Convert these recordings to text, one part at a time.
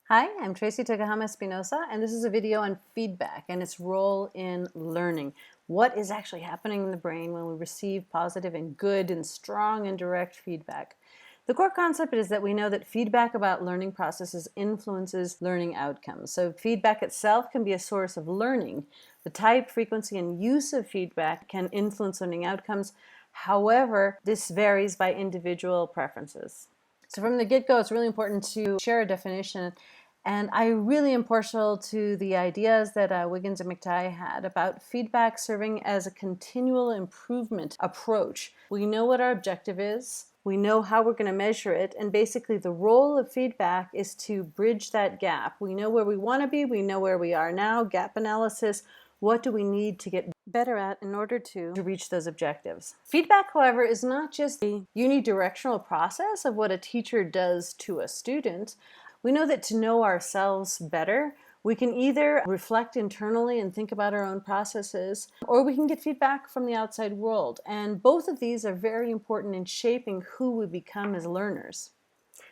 Hi, I'm Tracey Tokuhama-Espinosa, and this is a video on feedback and its role in learning. What is actually happening in the brain when we receive positive and good and strong and direct feedback? The core concept is that we know that feedback about learning processes influences learning outcomes. So feedback itself can be a source of learning. The type, frequency, and use of feedback can influence learning outcomes. However, this varies by individual preferences. So from the get-go, it's really important to share a definition. And I really am partial to the ideas that Wiggins and McTighe had about feedback serving as a continual improvement approach. We know what our objective is. We know how we're going to measure it. And basically the role of feedback is to bridge that gap. We know where we want to be. We know where we are now. Gap analysis. What do we need to get better at in order to reach those objectives? Feedback, however, is not just a unidirectional process of what a teacher does to a student. We know that to know ourselves better, we can either reflect internally and think about our own processes, or we can get feedback from the outside world. And both of these are very important in shaping who we become as learners.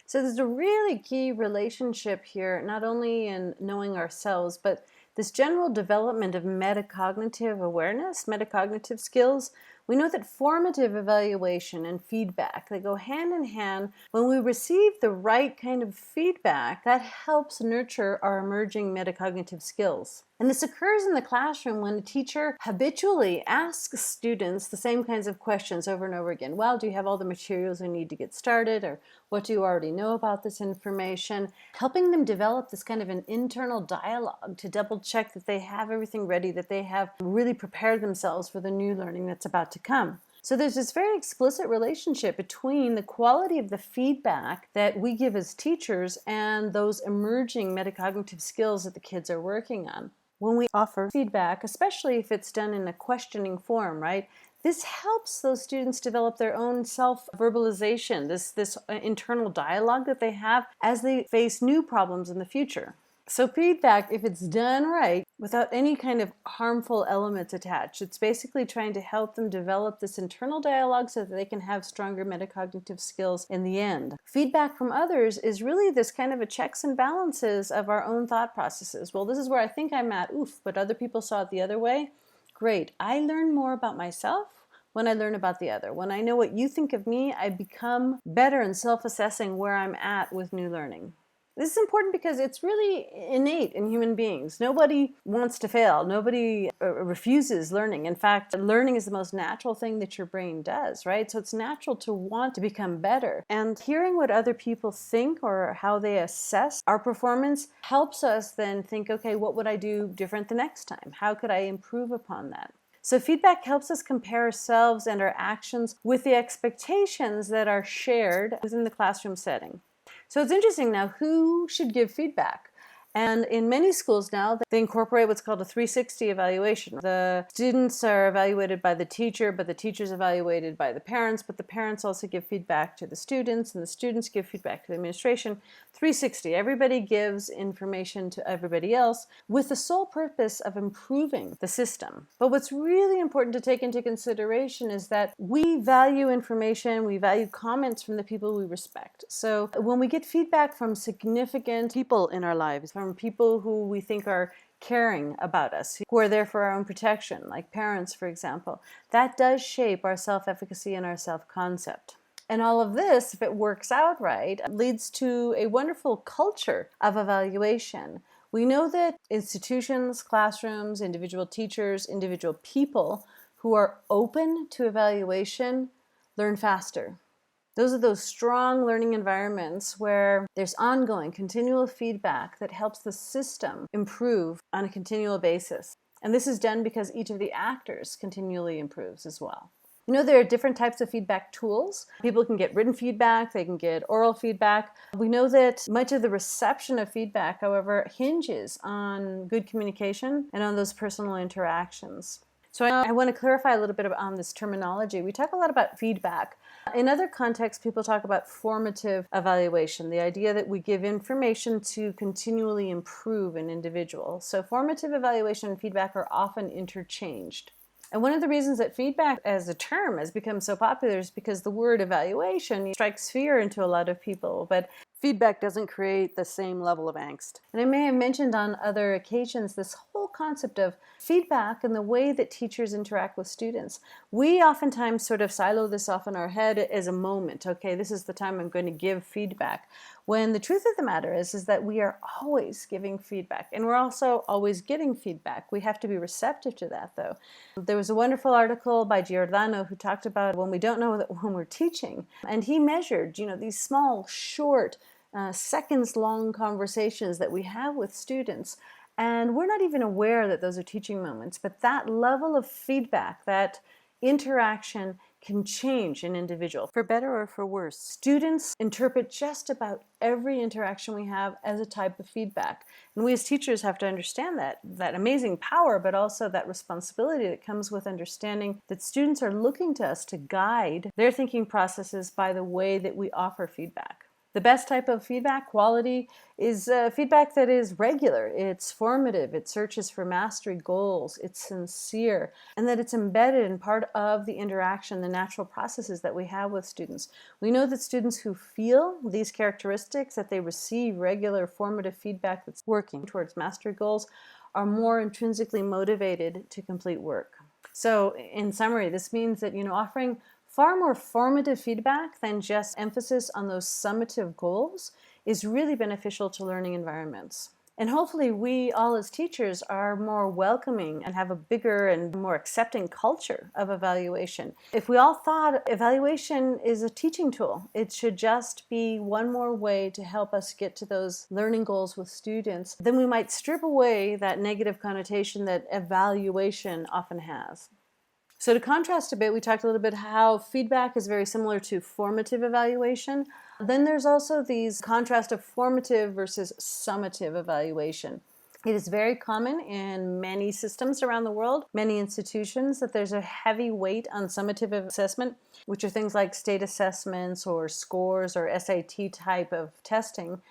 So there's a really key relationship here, not only in knowing ourselves, but this general development of metacognitive awareness, metacognitive skills. We know that formative evaluation and feedback, they go hand in hand. When we receive the right kind of feedback, that helps nurture our emerging metacognitive skills. And this occurs in the classroom when a teacher habitually asks students the same kinds of questions over and over again. Well, do you have all the materials you need to get started? Or what do you already know about this information? Helping them develop this kind of an internal dialogue to double check that they have everything ready, that they have really prepared themselves for the new learning that's about to come. So there's this very explicit relationship between the quality of the feedback that we give as teachers and those emerging metacognitive skills that the kids are working on. When we offer feedback, especially if it's done in a questioning form, right? This helps those students develop their own self-verbalization, this internal dialogue that they have as they face new problems in the future. So feedback, if it's done right, without any kind of harmful elements attached, it's basically trying to help them develop this internal dialogue so that they can have stronger metacognitive skills in the end. Feedback from others is really this kind of a checks and balances of our own thought processes. Well, this is where I think I'm at, but other people saw it the other way. Great, I learn more about myself when I learn about the other. When I know what you think of me, I become better in self-assessing where I'm at with new learning. This is important because it's really innate in human beings. Nobody wants to fail. Nobody refuses learning. In fact, learning is the most natural thing that your brain does, right? So it's natural to want to become better. And hearing what other people think or how they assess our performance helps us then think, okay, what would I do different the next time? How could I improve upon that? So feedback helps us compare ourselves and our actions with the expectations that are shared within the classroom setting. So it's interesting now, who should give feedback? And in many schools now, they incorporate what's called a 360 evaluation. The students are evaluated by the teacher, but the teacher's evaluated by the parents, but the parents also give feedback to the students, and the students give feedback to the administration. 360, everybody gives information to everybody else with the sole purpose of improving the system. But what's really important to take into consideration is that we value information, we value comments from the people we respect. So when we get feedback from significant people in our lives, from people who we think are caring about us, who are there for our own protection, like parents, for example, that does shape our self-efficacy and our self-concept. And all of this, if it works out right, leads to a wonderful culture of evaluation. We know that institutions, classrooms, individual teachers, individual people who are open to evaluation learn faster. Those are those strong learning environments where there's ongoing, continual feedback that helps the system improve on a continual basis. And this is done because each of the actors continually improves as well. You know, there are different types of feedback tools. People can get written feedback, they can get oral feedback. We know that much of the reception of feedback, however, hinges on good communication and on those personal interactions. So I want to clarify a little bit on this terminology. We talk a lot about feedback. In other contexts, people talk about formative evaluation, the idea that we give information to continually improve an individual. So formative evaluation and feedback are often interchanged. And one of the reasons that feedback as a term has become so popular is because the word evaluation strikes fear into a lot of people. But feedback doesn't create the same level of angst. And I may have mentioned on other occasions this whole concept of feedback and the way that teachers interact with students. We oftentimes sort of silo this off in our head as a moment. Okay, this is the time I'm going to give feedback. When the truth of the matter is that we are always giving feedback, and we're also always getting feedback. We have to be receptive to that, though. There was a wonderful article by Giordano who talked about when we don't know that when we're teaching, and he measured, these small, short, seconds-long conversations that we have with students, and we're not even aware that those are teaching moments, but that level of feedback, that interaction can change an individual, for better or for worse. Students interpret just about every interaction we have as a type of feedback. And we as teachers have to understand that amazing power, but also that responsibility that comes with understanding that students are looking to us to guide their thinking processes by the way that we offer feedback. The best type of feedback quality is feedback that is regular, it's formative, it searches for mastery goals, it's sincere, and that it's embedded in part of the interaction, the natural processes that we have with students. We know that students who feel these characteristics, that they receive regular formative feedback that's working towards mastery goals, are more intrinsically motivated to complete work. So in summary, this means that offering far more formative feedback than just emphasis on those summative goals is really beneficial to learning environments. And hopefully we all as teachers are more welcoming and have a bigger and more accepting culture of evaluation. If we all thought evaluation is a teaching tool, it should just be one more way to help us get to those learning goals with students, then we might strip away that negative connotation that evaluation often has. So to contrast a bit, we talked a little bit how feedback is very similar to formative evaluation. Then there's also these contrast of formative versus summative evaluation. It is very common in many systems around the world, many institutions, that there's a heavy weight on summative assessment, which are things like state assessments or scores or SAT type of testing,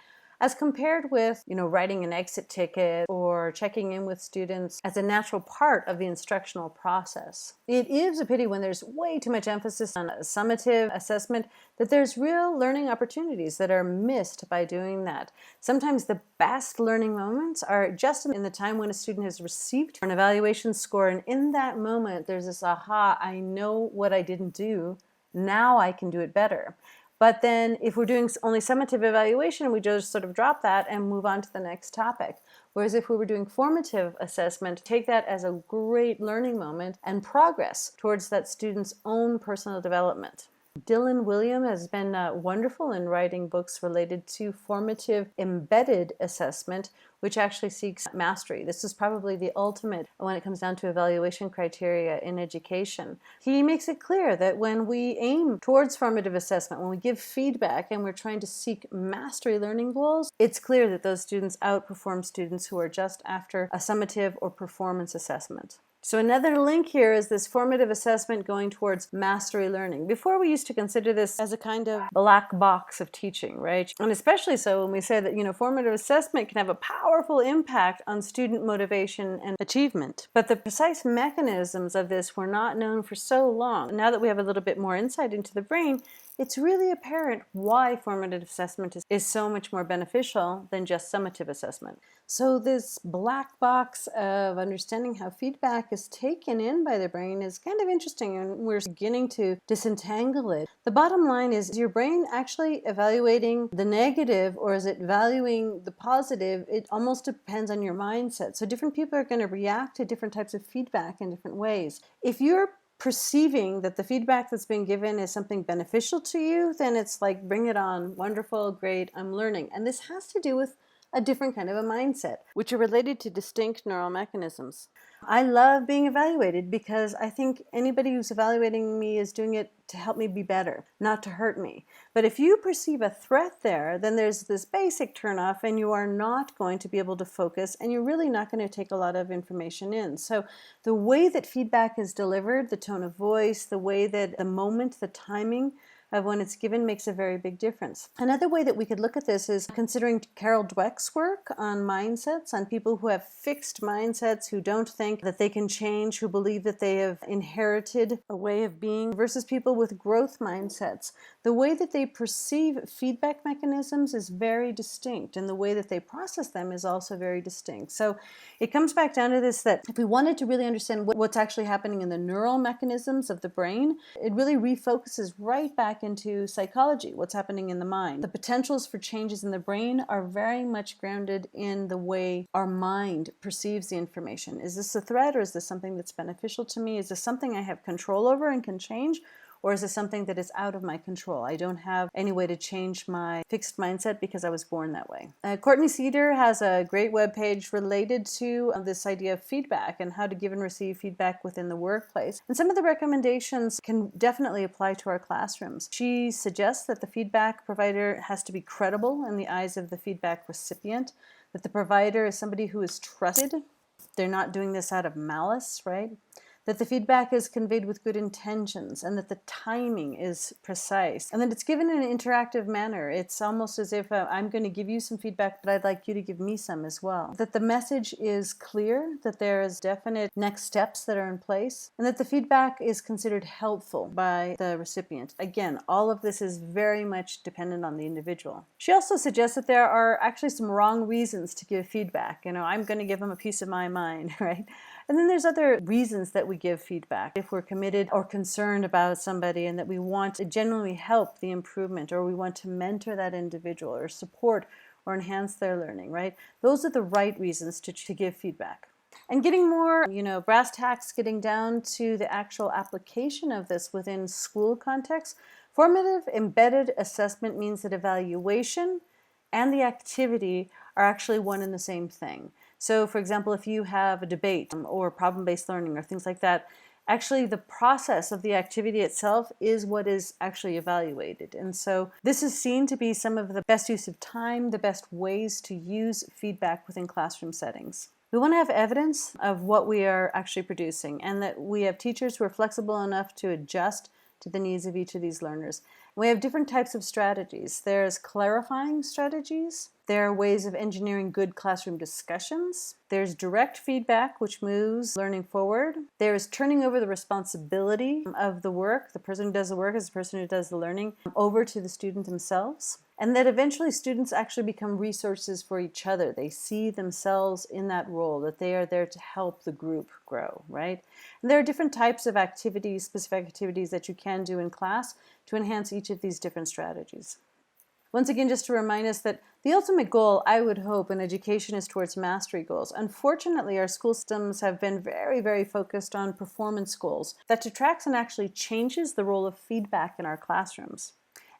as compared with, writing an exit ticket or checking in with students as a natural part of the instructional process. It is a pity when there's way too much emphasis on summative assessment that there's real learning opportunities that are missed by doing that. Sometimes the best learning moments are just in the time when a student has received an evaluation score, and in that moment there's this aha, I know what I didn't do, now I can do it better. But then if we're doing only summative evaluation, we just sort of drop that and move on to the next topic. Whereas if we were doing formative assessment, take that as a great learning moment and progress towards that student's own personal development. Dylan William has been wonderful in writing books related to formative embedded assessment, which actually seeks mastery. This is probably the ultimate when it comes down to evaluation criteria in education. He makes it clear that when we aim towards formative assessment, when we give feedback and we're trying to seek mastery learning goals, it's clear that those students outperform students who are just after a summative or performance assessment. So another link here is this formative assessment going towards mastery learning. Before, we used to consider this as a kind of black box of teaching, right? And especially so when we say that, formative assessment can have a powerful impact on student motivation and achievement. But the precise mechanisms of this were not known for so long. Now that we have a little bit more insight into the brain, it's really apparent why formative assessment is so much more beneficial than just summative assessment. So this black box of understanding how feedback is taken in by the brain is kind of interesting, and we're beginning to disentangle it. The bottom line is your brain actually evaluating the negative, or is it valuing the positive? It almost depends on your mindset. So different people are going to react to different types of feedback in different ways. If you're perceiving that the feedback that's being given is something beneficial to you, then it's like, bring it on, wonderful, great, I'm learning. And this has to do with a different kind of a mindset, which are related to distinct neural mechanisms. I love being evaluated because I think anybody who's evaluating me is doing it to help me be better, not to hurt me. But if you perceive a threat there, then there's this basic turnoff and you are not going to be able to focus, and you're really not going to take a lot of information in. So the way that feedback is delivered, the tone of voice, the way that the moment, the timing of when it's given makes a very big difference. Another way that we could look at this is considering Carol Dweck's work on mindsets, on people who have fixed mindsets, who don't think that they can change, who believe that they have inherited a way of being, versus people with growth mindsets. the way that they perceive feedback mechanisms is very distinct, and the way that they process them is also very distinct. So it comes back down to this, that if we wanted to really understand what's actually happening in the neural mechanisms of the brain, it really refocuses right back into psychology, what's happening in the mind. The potentials for changes in the brain are very much grounded in the way our mind perceives the information. Is this a threat, or is this something that's beneficial to me? Is this something I have control over and can change? Or is this something that is out of my control? I don't have any way to change my fixed mindset because I was born that way. Courtney Cedar has a great webpage related to this idea of feedback and how to give and receive feedback within the workplace. And some of the recommendations can definitely apply to our classrooms. She suggests that the feedback provider has to be credible in the eyes of the feedback recipient, that the provider is somebody who is trusted. They're not doing this out of malice, right? That the feedback is conveyed with good intentions, and that the timing is precise, and that it's given in an interactive manner. It's almost as if I'm going to give you some feedback, but I'd like you to give me some as well. That the message is clear, that there is definite next steps that are in place, and that the feedback is considered helpful by the recipient. Again, all of this is very much dependent on the individual. She also suggests that there are actually some wrong reasons to give feedback. I'm going to give them a piece of my mind, right? And then there's other reasons that we give feedback. If we're committed or concerned about somebody, and that we want to genuinely help the improvement, or we want to mentor that individual or support or enhance their learning, right? Those are the right reasons to give feedback. And getting more, brass tacks, getting down to the actual application of this within school context, formative embedded assessment means that evaluation and the activity are actually one and the same thing. So, for example, if you have a debate or problem-based learning or things like that, actually the process of the activity itself is what is actually evaluated. And so this is seen to be some of the best use of time, the best ways to use feedback within classroom settings. We want to have evidence of what we are actually producing, and that we have teachers who are flexible enough to adjust to the needs of each of these learners. We have different types of strategies. There's clarifying strategies. There are ways of engineering good classroom discussions. There's direct feedback, which moves learning forward. There is turning over the responsibility of the work, the person who does the work is the person who does the learning, over to the student themselves. And that eventually students actually become resources for each other. They see themselves in that role, that they are there to help the group grow, right? And there are different types of activities, specific activities that you can do in class to enhance each of these different strategies. Once again, just to remind us that the ultimate goal, I would hope, in education is towards mastery goals. Unfortunately, our school systems have been very, very focused on performance goals. That detracts and actually changes the role of feedback in our classrooms.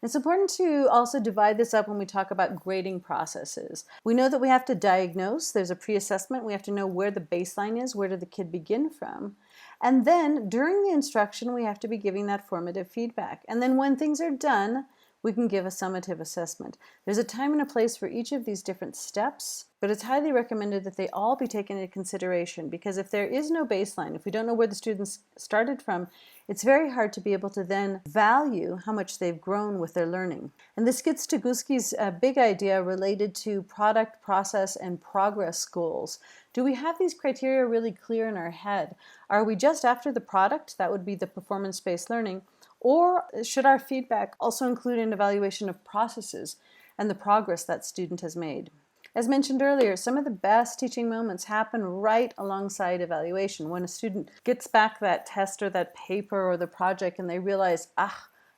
It's important to also divide this up when we talk about grading processes. We know that we have to diagnose. There's a pre-assessment. We have to know where the baseline is. Where did the kid begin from? And then during the instruction, we have to be giving that formative feedback. And then when things are done, we can give a summative assessment. There's a time and a place for each of these different steps, but it's highly recommended that they all be taken into consideration, because if there is no baseline, if we don't know where the students started from, it's very hard to be able to then value how much they've grown with their learning. And this gets to Guski's big idea related to product, process, and progress goals. Do we have these criteria really clear in our head? Are we just after the product? That would be the performance-based learning. Or should our feedback also include an evaluation of processes and the progress that student has made? As mentioned earlier, some of the best teaching moments happen right alongside evaluation. When a student gets back that test or that paper or the project and they realize,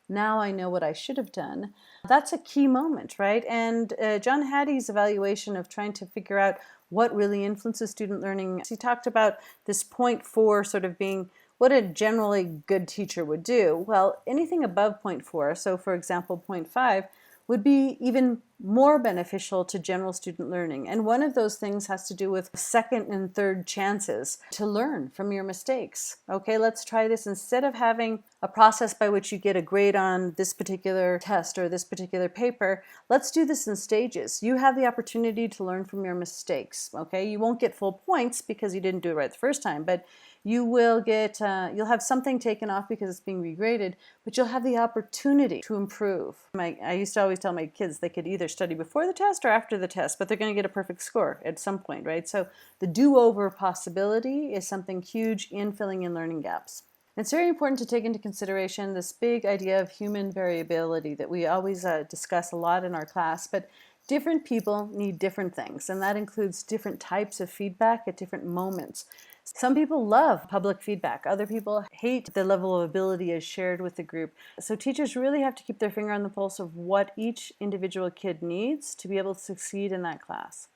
now I know what I should have done. That's a key moment, right? And John Hattie's evaluation of trying to figure out what really influences student learning, he talked about this point 4 sort of being what a generally good teacher would do. Well, anything above 0.4, so for example 0.5, would be even more beneficial to general student learning. And one of those things has to do with second and third chances to learn from your mistakes. Okay, let's try this. Instead of having a process by which you get a grade on this particular test or this particular paper, let's do this in stages. You have the opportunity to learn from your mistakes. Okay, you won't get full points because you didn't do it right the first time, but you will get, you'll have something taken off because it's being regraded, but you'll have the opportunity to improve. I used to always tell my kids they could either study before the test or after the test, but they're going to get a perfect score at some point, right? So the do-over possibility is something huge in filling in learning gaps. It's very important to take into consideration this big idea of human variability that we always discuss a lot in our class, but different people need different things, and that includes different types of feedback at different moments. Some people love public feedback. Other people hate the level of ability as shared with the group. So teachers really have to keep their finger on the pulse of what each individual kid needs to be able to succeed in that class.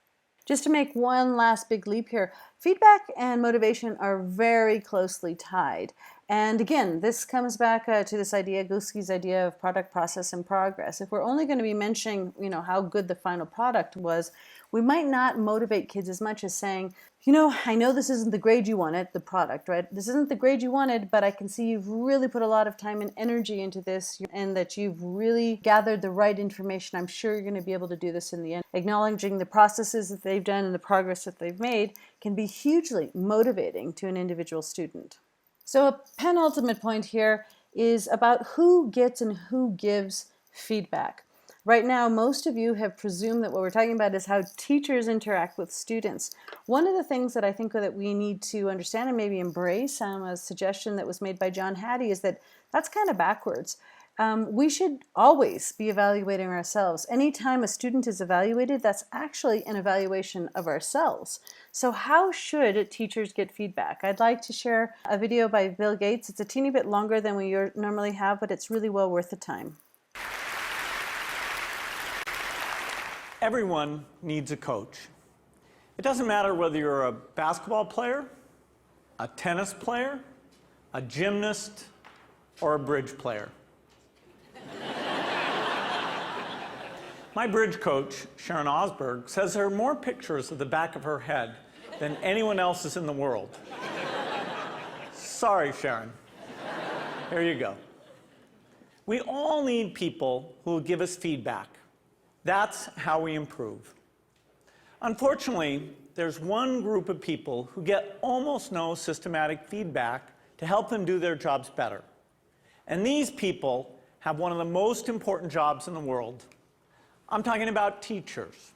Just to make one last big leap here, feedback and motivation are very closely tied. And again, this comes back to this idea, Guski's idea of product, process, and progress. If we're only going to be mentioning, how good the final product was, we might not motivate kids as much as saying, I know this isn't the grade you wanted, the product, right? This isn't the grade you wanted, but I can see you've really put a lot of time and energy into this and that you've really gathered the right information. I'm sure you're going to be able to do this in the end. Acknowledging the processes that they've done and the progress that they've made can be hugely motivating to an individual student. So a penultimate point here is about who gets and who gives feedback. Right now, most of you have presumed that what we're talking about is how teachers interact with students. One of the things that I think that we need to understand and maybe embrace, a suggestion that was made by John Hattie, is that that's kind of backwards. We should always be evaluating ourselves. Anytime a student is evaluated, that's actually an evaluation of ourselves. So how should teachers get feedback? I'd like to share a video by Bill Gates. It's a teeny bit longer than we normally have, but it's really well worth the time. Everyone needs a coach. It doesn't matter whether you're a basketball player, a tennis player, a gymnast, or a bridge player. My bridge coach, Sharon Osberg, says there are more pictures of the back of her head than anyone else's in the world. Sorry, Sharon. Here you go. We all need people who will give us feedback. That's how we improve. Unfortunately, there's one group of people who get almost no systematic feedback to help them do their jobs better. And these people have one of the most important jobs in the world. I'm talking about teachers.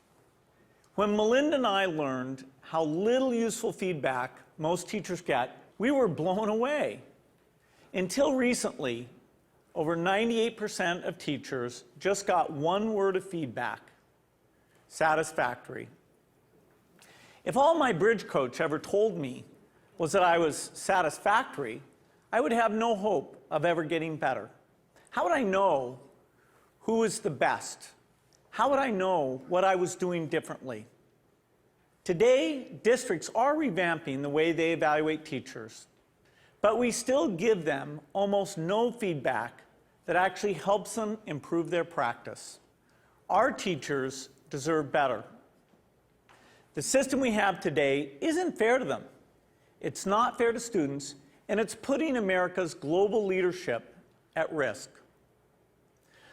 When Melinda and I learned how little useful feedback most teachers get, we were blown away. Until recently, over 98% of teachers just got one word of feedback: satisfactory. If all my bridge coach ever told me was that I was satisfactory, I would have no hope of ever getting better. How would I know who is the best? How would I know what I was doing differently? Today, districts are revamping the way they evaluate teachers, but we still give them almost no feedback that actually helps them improve their practice. Our teachers deserve better. The system we have today isn't fair to them. It's not fair to students, and it's putting America's global leadership at risk.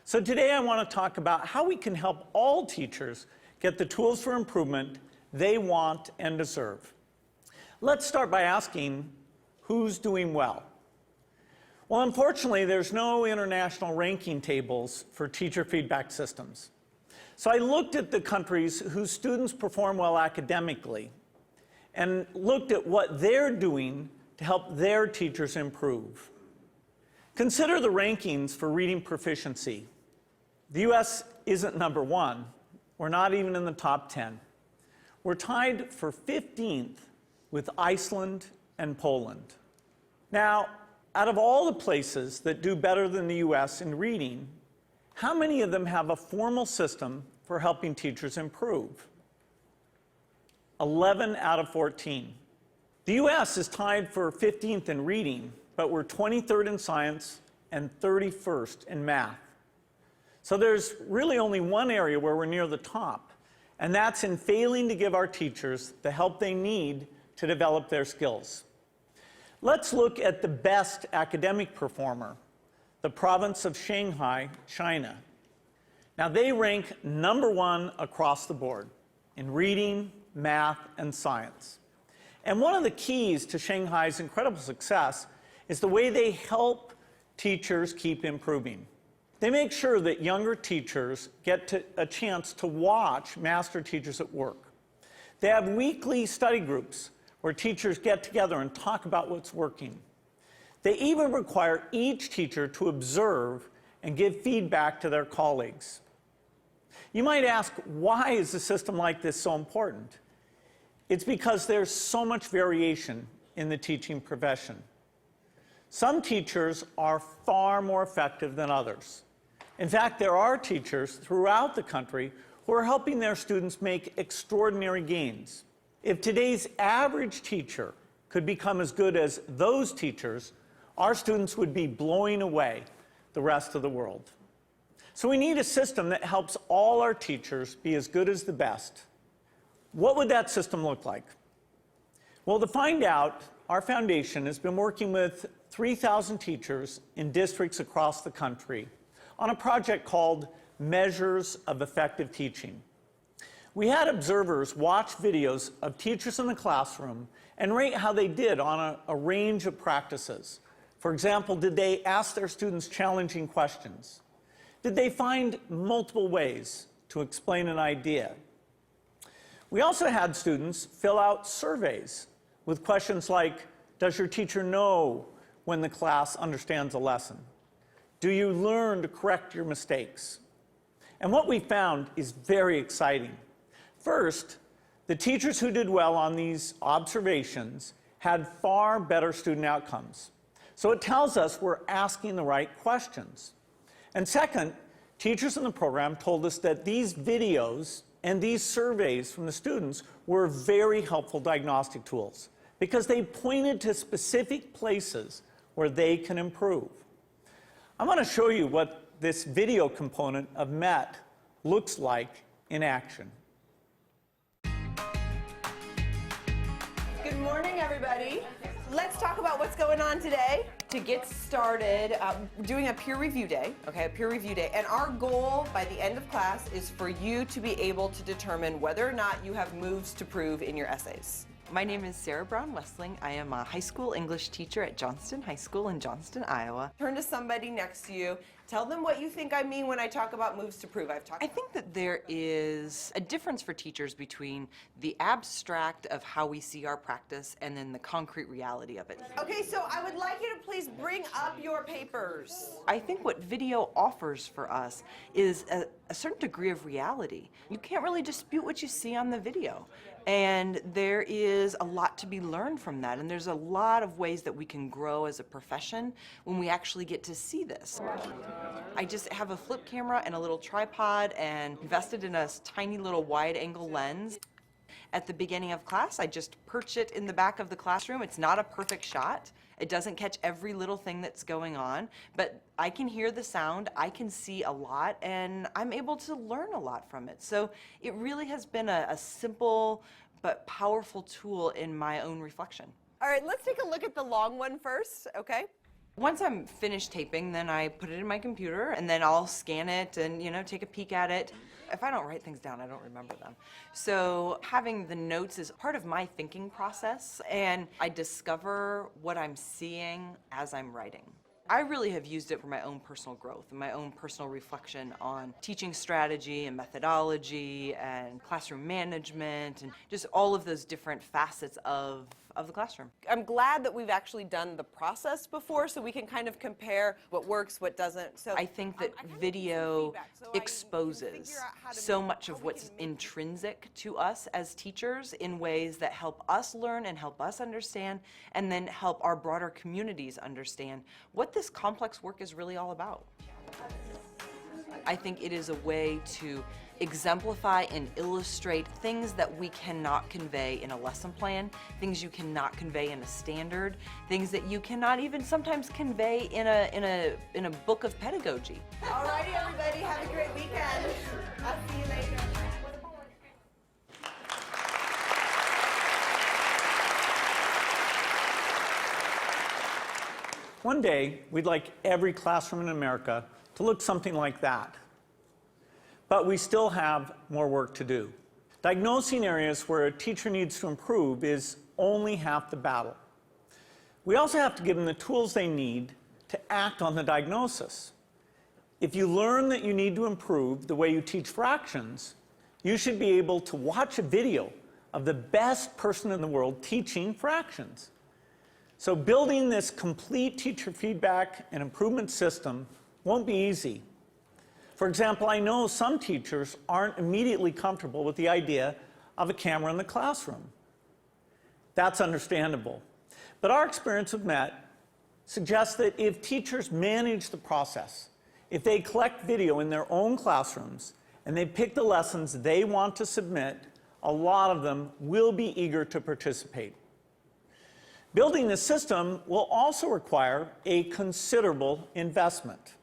So today I want to talk about how we can help all teachers get the tools for improvement they want and deserve. Let's start by asking, who's doing well? Well, unfortunately, there's no international ranking tables for teacher feedback systems. So I looked at the countries whose students perform well academically and looked at what they're doing to help their teachers improve. Consider the rankings for reading proficiency. The US isn't number one. We're not even in the top 10. We're tied for 15th with Iceland and Poland. Now, out of all the places that do better than the US in reading, how many of them have a formal system for helping teachers improve? 11 out of 14. The US is tied for 15th in reading, but we're 23rd in science and 31st in math. So there's really only one area where we're near the top, and that's in failing to give our teachers the help they need to develop their skills. Let's look at the best academic performer, the province of Shanghai, China. Now, they rank #1 across the board in reading, math, and science. And one of the keys to Shanghai's incredible success is the way they help teachers keep improving. They make sure that younger teachers get a chance to watch master teachers at work. They have weekly study groups where teachers get together and talk about what's working. They even require each teacher to observe and give feedback to their colleagues. You might ask, why is a system like this so important? It's because there's so much variation in the teaching profession. Some teachers are far more effective than others. In fact, there are teachers throughout the country who are helping their students make extraordinary gains. If today's average teacher could become as good as those teachers, our students would be blowing away the rest of the world. So we need a system that helps all our teachers be as good as the best. What would that system look like? Well, to find out, our foundation has been working with 3,000 teachers in districts across the country on a project called Measures of Effective Teaching. We had observers watch videos of teachers in the classroom and rate how they did on a range of practices. For example, did they ask their students challenging questions? Did they find multiple ways to explain an idea? We also had students fill out surveys with questions like, does your teacher know when the class understands a lesson? Do you learn to correct your mistakes? And what we found is very exciting. First, the teachers who did well on these observations had far better student outcomes. So it tells us we're asking the right questions. And second, teachers in the program told us that these videos and these surveys from the students were very helpful diagnostic tools because they pointed to specific places where they can improve. I'm going to show you what this video component of MET looks like in action. Good morning, everybody. Let's talk about what's going on today. To get started, doing a peer review day, okay, a peer review day. And our goal by the end of class is for you to be able to determine whether or not you have moves to prove in your essays. My name is Sarah Brown-Westling. I am a high school English teacher at Johnston High School in Johnston, Iowa. Turn to somebody next to you. Tell them what you think I mean when I talk about moves to prove. I think that there is a difference for teachers between the abstract of how we see our practice and then the concrete reality of it. Okay, so I would like you to please bring up your papers. I think what video offers for us is a certain degree of reality. You can't really dispute what you see on the video. And there is a lot to be learned from that. And there's a lot of ways that we can grow as a profession when we actually get to see this. I just have a flip camera and a little tripod and invested in a tiny little wide angle lens. At the beginning of class, I just perch it in the back of the classroom. It's not a perfect shot. It doesn't catch every little thing that's going on, but I can hear the sound, I can see a lot, and I'm able to learn a lot from it. So it really has been a simple but powerful tool in my own reflection. All right, let's take a look at the long one first, okay? Once I'm finished taping, then I put it in my computer, and then I'll scan it and, take a peek at it. If I don't write things down, I don't remember them. So having the notes is part of my thinking process, and I discover what I'm seeing as I'm writing. I really have used it for my own personal growth and my own personal reflection on teaching strategy and methodology and classroom management and just all of those different facets of the classroom. I'm glad that we've actually done the process before so we can kind of compare what works, what doesn't. So I think that video exposes so much of what's intrinsic to us as teachers in ways that help us learn and help us understand and then help our broader communities understand what this complex work is really all about. I think it is a way to exemplify and illustrate things that we cannot convey in a lesson plan, things you cannot convey in a standard, things that you cannot even sometimes convey in a book of pedagogy. All righty, everybody, have a great weekend. I'll see you later. One day, we'd like every classroom in America to look something like that. But we still have more work to do. Diagnosing areas where a teacher needs to improve is only half the battle. We also have to give them the tools they need to act on the diagnosis. If you learn that you need to improve the way you teach fractions, you should be able to watch a video of the best person in the world teaching fractions. So building this complete teacher feedback and improvement system won't be easy. For example, I know some teachers aren't immediately comfortable with the idea of a camera in the classroom. That's understandable. But our experience with MET suggests that if teachers manage the process, if they collect video in their own classrooms and they pick the lessons they want to submit, a lot of them will be eager to participate. Building this system will also require a considerable investment.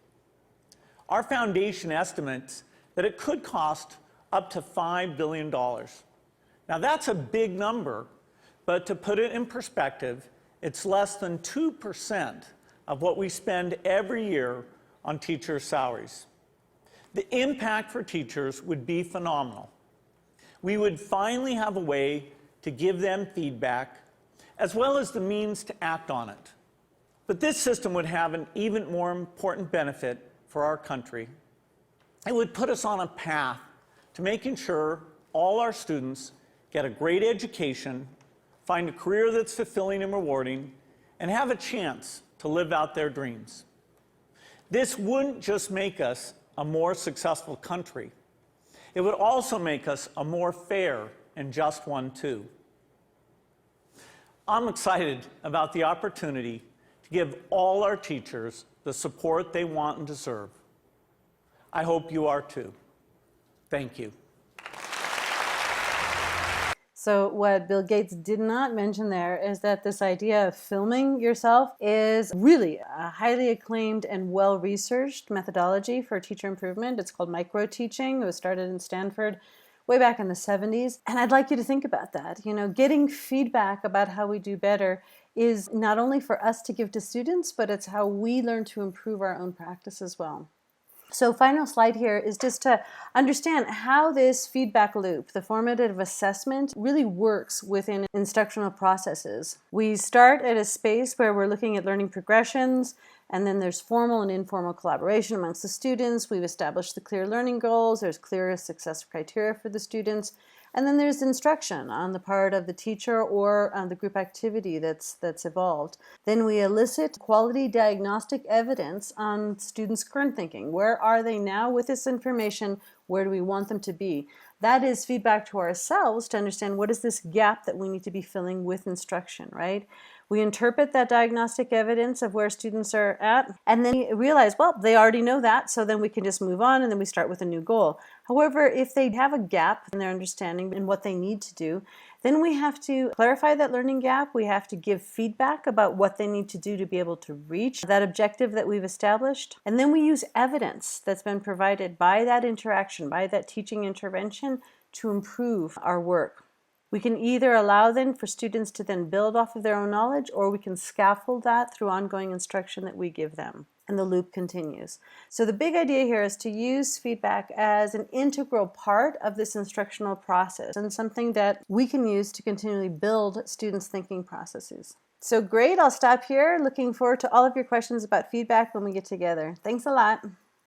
Our foundation estimates that it could cost up to $5 billion. Now that's a big number, but to put it in perspective, it's less than 2% of what we spend every year on teachers' salaries. The impact for teachers would be phenomenal. We would finally have a way to give them feedback, as well as the means to act on it. But this system would have an even more important benefit for our country. It would put us on a path to making sure all our students get a great education, find a career that's fulfilling and rewarding, and have a chance to live out their dreams. This wouldn't just make us a more successful country. It would also make us a more fair and just one too. I'm excited about the opportunity to give all our teachers the support they want and deserve. I hope you are too. Thank you. So what Bill Gates did not mention there is that this idea of filming yourself is really a highly acclaimed and well-researched methodology for teacher improvement. It's called micro-teaching. It was started in Stanford way back in the 70s. And I'd like you to think about that. You know, getting feedback about how we do better is not only for us to give to students, but it's how we learn to improve our own practice as well. So final slide here is just to understand how this feedback loop, the formative assessment, really works within instructional processes. We start at a space where we're looking at learning progressions, and then there's formal and informal collaboration amongst the students. We've established the clear learning goals. There's clear success criteria for the students. And then there's instruction on the part of the teacher or the group activity that's evolved. Then we elicit quality diagnostic evidence on students' current thinking. Where are they now with this information? Where do we want them to be? That is feedback to ourselves to understand what is this gap that we need to be filling with instruction, right? We interpret that diagnostic evidence of where students are at, and then we realize, well, they already know that, so then we can just move on, and then we start with a new goal. However, if they have a gap in their understanding and what they need to do, then we have to clarify that learning gap. We have to give feedback about what they need to do to be able to reach that objective that we've established. And then we use evidence that's been provided by that interaction, by that teaching intervention, to improve our work. We can either allow them for students to then build off of their own knowledge, or we can scaffold that through ongoing instruction that we give them. And the loop continues. So the big idea here is to use feedback as an integral part of this instructional process and something that we can use to continually build students' thinking processes. So great, I'll stop here. Looking forward to all of your questions about feedback when we get together. Thanks a lot.